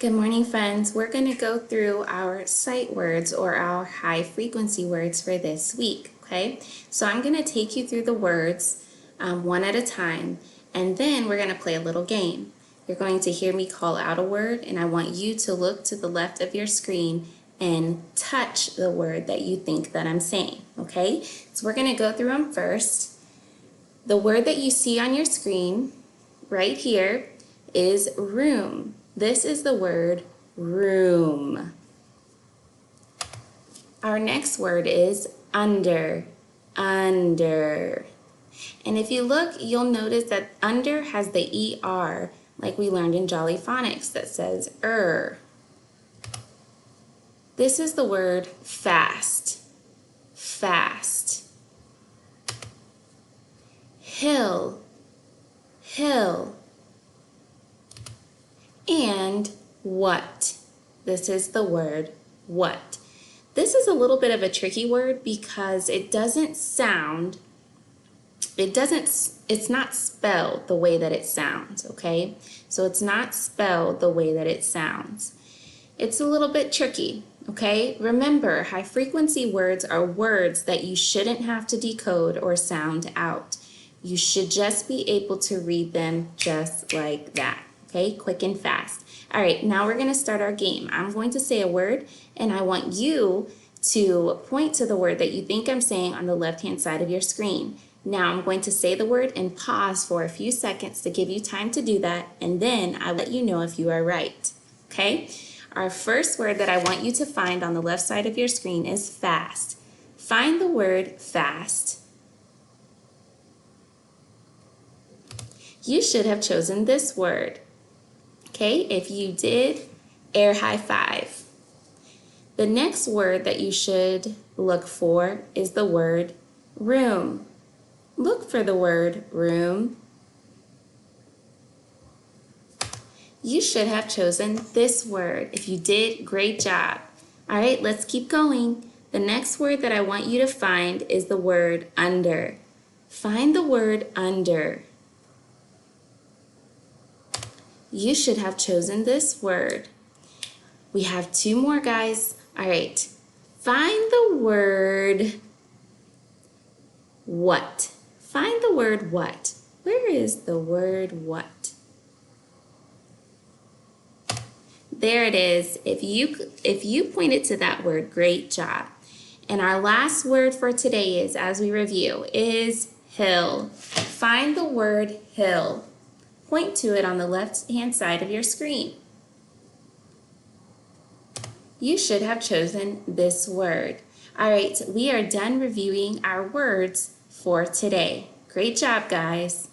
Good morning, friends. We're going to go through our sight words or our high frequency words for this week, okay? So I'm going to take you through the words one at a time, and then we're going to play a little game. You're going to hear me call out a word, and I want you to look to the left of your screen and touch the word that you think that I'm saying, okay? So we're going to go through them first. The word that you see on your screen right here is room. This is the word room. Our next word is under. Under. And if you look, you'll notice that under has the ER, like we learned in Jolly Phonics, that says This is the word fast. Fast. Hill. Hill. And what? This is the word what. This is a little bit of a tricky word because it's not spelled the way that it sounds, okay? So it's not spelled the way that it sounds. It's a little bit tricky, okay? Remember, high frequency words are words that you shouldn't have to decode or sound out. You should just be able to read them just like that. Okay, quick and fast. All right, now we're going to start our game. I'm going to say a word, and I want you to point to the word that you think I'm saying on the left-hand side of your screen. Now I'm going to say the word and pause for a few seconds to give you time to do that, and then I'll let you know if you are right. Okay? Our first word that I want you to find on the left side of your screen is fast. Find the word fast. You should have chosen this word. Okay, if you did, air high five. The next word that you should look for is the word room. Look for the word room. You should have chosen this word. If you did, great job. All right, let's keep going. The next word that I want you to find is the word under. Find the word under. You should have chosen this word. We have two more, guys. All right. Find the word what. Find the word what. Where is the word what? There it is. If you pointed to that word, great job. And our last word for today is, as we review, is hill. Find the word hill. Point to it on the left-hand side of your screen. You should have chosen this word. All right, we are done reviewing our words for today. Great job, guys.